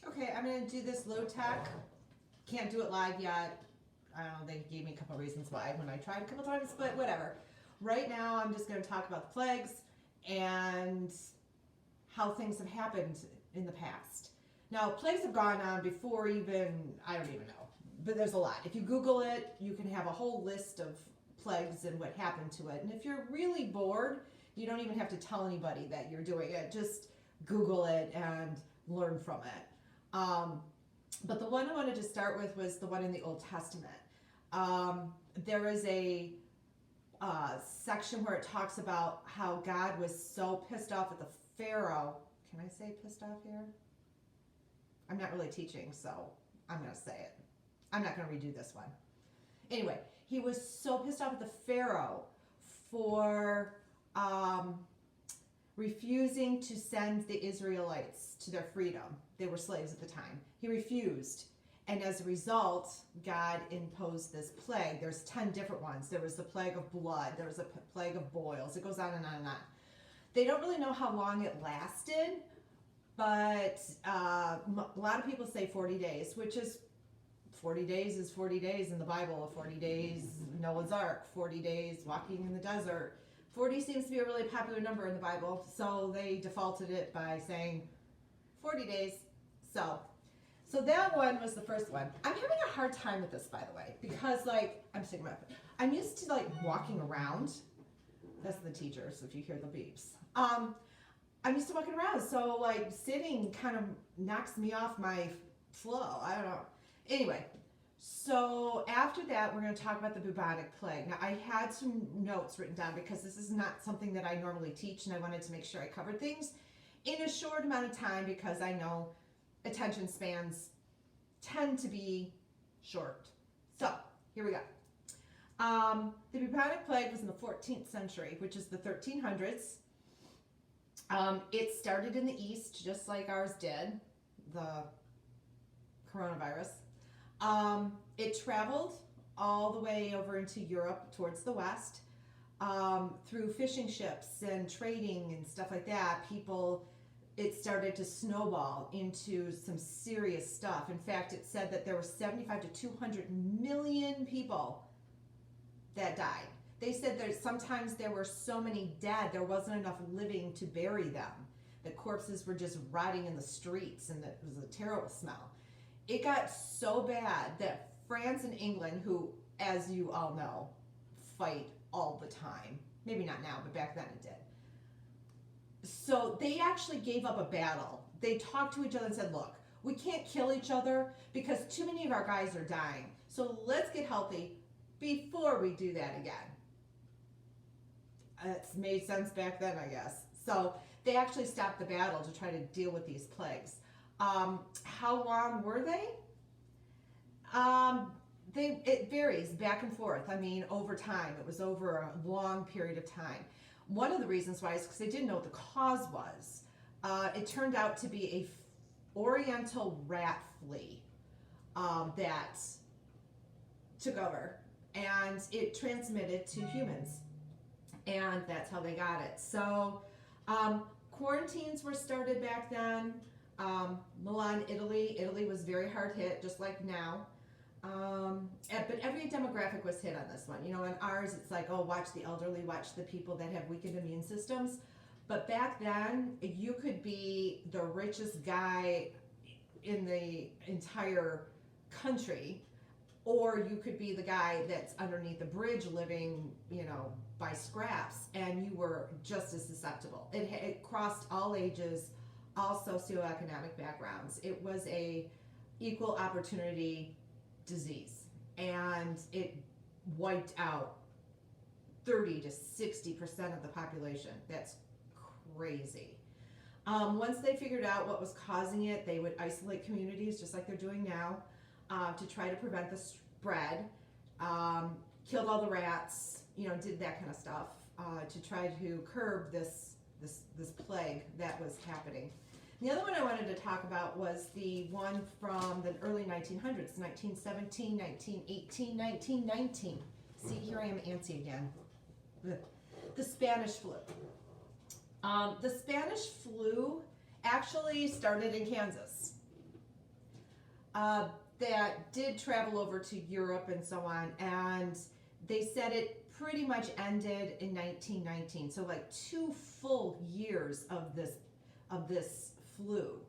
Okay, I'm going to do this low tech. Can't do it live yet. I don't know, they gave me a couple reasons why when I tried a couple times, but whatever. Right now, I'm just going to talk about the plagues and how things have happened in the past. Now, plagues have gone on before even, I don't even know, but there's a lot. If you Google it, you can have a whole list of plagues and what happened to it. And if you're really bored, you don't even have to tell anybody that you're doing it. Just Google it and learn from it. But the one I wanted to start with was the one in the Old Testament. There is a section where it talks about how God was so pissed off at the Pharaoh. Can I say pissed off here? I'm not really teaching, so I'm going to say it. I'm not going to redo this one. Anyway, he was so pissed off at the Pharaoh for refusing to send the Israelites to their freedom. They were slaves at the time. He refused. And as a result, God imposed this plague. There's 10 different ones. There was the plague of blood. There was a plague of boils. It goes on and on and on. They don't really know how long it lasted, but a lot of people say 40 days, which is 40 days is 40 days in the Bible. 40 days Noah's Ark. 40 days walking in the desert. 40 seems to be a really popular number in the Bible, so they defaulted it by saying 40 days. So that one was the first one. I'm having a hard time with this, by the way, because I'm sitting up. I'm used to walking around. That's the teacher, so if you hear the beeps. I'm used to walking around, so sitting kind of knocks me off my flow. I don't know. Anyway, so after that, we're going to talk about the bubonic plague. Now, I had some notes written down because this is not something that I normally teach, and I wanted to make sure I covered things in a short amount of time because I know attention spans tend to be short. So, here we go. The bubonic plague was in the 14th century, which is the 1300s. It started in the East, just like ours did, the coronavirus. It traveled all the way over into Europe towards the West through fishing ships and trading and stuff like that. It started to snowball into some serious stuff. In fact, it said that there were 75 to 200 million people that died. They said that sometimes there were so many dead, there wasn't enough living to bury them. The corpses were just rotting in the streets, and it was a terrible smell. It got so bad that France and England, who, as you all know, fight all the time, maybe not now, but back then it did. So they actually gave up a battle. They talked to each other and said, look, we can't kill each other because too many of our guys are dying. So let's get healthy before we do that again. It's made sense back then, I guess. So they actually stopped the battle to try to deal with these plagues. How long were they? It varies back and forth. I mean, over time. It was over a long period of time. One of the reasons why is because they didn't know what the cause was. It turned out to be a oriental rat flea that took over, and it transmitted to humans, and that's how they got it. So quarantines were started back then. Milan, Italy was very hard hit, just like now. But every demographic was hit on this one. You know, in ours, it's like, oh, watch the elderly, watch the people that have weakened immune systems. But back then, you could be the richest guy in the entire country, or you could be the guy that's underneath the bridge living, you know, by scraps, and you were just as susceptible. It crossed all ages, all socioeconomic backgrounds. It was a equal opportunity disease, and it wiped out 30 to 60% of the population. That's crazy. Once they figured out what was causing it, they would isolate communities just like they're doing now to try to prevent the spread. Killed all the rats, you know, did that kind of stuff to try to curb this plague that was happening. The other one I wanted to talk about was the one from the early 1900s, 1917, 1918, 1919. See, here I am antsy again. The Spanish flu. The Spanish flu actually started in Kansas. that did travel over to Europe and so on, and they said it pretty much ended in 1919. So like 2 full years of this flu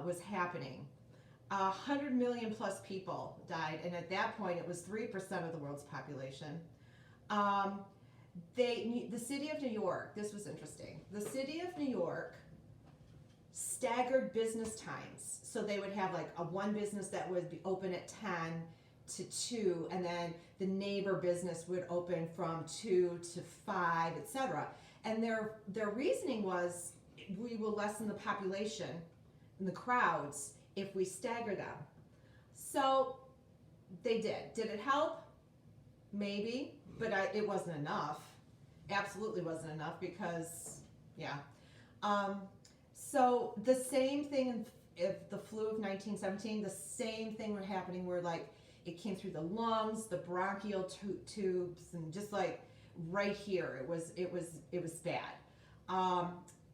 was happening. 100 million plus people died, and at that point it was 3% of the world's population. The city of New York, this was interesting. The city of New York staggered business times. So they would have like one business that would be open at 10 to 2, and then the neighbor business would open from 2 to 5, etc. And their reasoning was, we will lessen the population and the crowds if we stagger them. So they did. Did it help? Maybe, but it wasn't enough. Absolutely wasn't enough, because, yeah. So the same thing if the flu of 1917, the same thing were happening, where like it came through the lungs, the bronchial tubes, and just like right here, it was bad.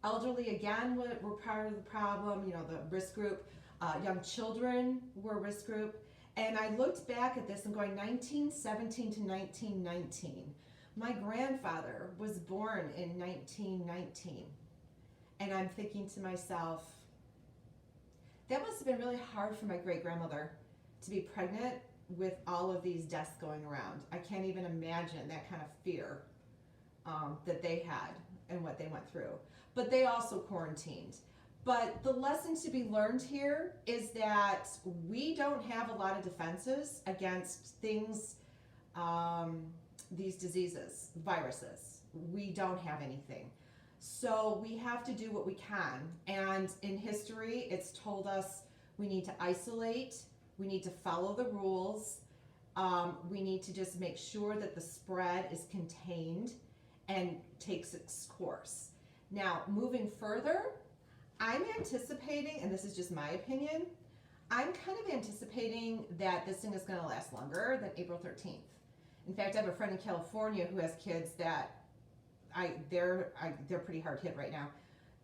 Elderly again were part of the problem. You know, the risk group. Young children were a risk group. And I looked back at this and going 1917 to 1919. My grandfather was born in 1919. And I'm thinking to myself, that must have been really hard for my great-grandmother to be pregnant with all of these deaths going around. I can't even imagine that kind of fear that they had and what they went through. But they also quarantined. But the lesson to be learned here is that we don't have a lot of defenses against things, these diseases, viruses. We don't have anything. So we have to do what we can. And in history, it's told us we need to isolate, we need to follow the rules, we need to just make sure that the spread is contained and takes its course. Now, moving further, I'm anticipating, and this is just my opinion, I'm kind of anticipating that this thing is going to last longer than April 13th. In fact, I have a friend in California who has kids that they're pretty hard hit right now,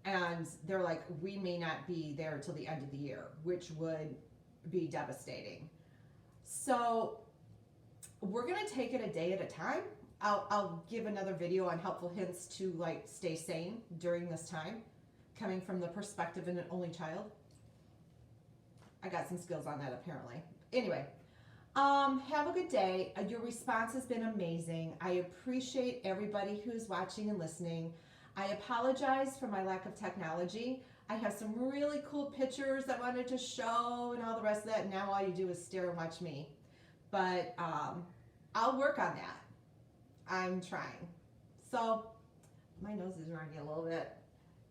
and they're like, we may not be there till the end of the year, which would be devastating. So we're going to take it a day at a time. I'll give another video on helpful hints to like stay sane during this time, coming from the perspective of an only child. I got some skills on that apparently. Anyway, have a good day. Your response has been amazing. I appreciate everybody who's watching and listening. I apologize for my lack of technology. I have some really cool pictures I wanted to show and all the rest of that. Now all you do is stare and watch me. But I'll work on that. I'm trying. So my nose is running a little bit.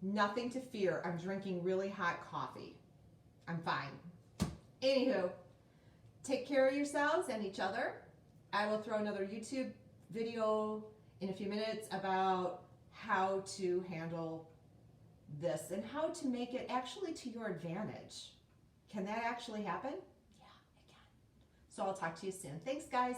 Nothing to fear. I'm drinking really hot coffee. I'm fine. Anywho, take care of yourselves and each other. I will throw another YouTube video in a few minutes about how to handle this and how to make it actually to your advantage. Can that actually happen? Yeah, it can. So I'll talk to you soon. Thanks, guys.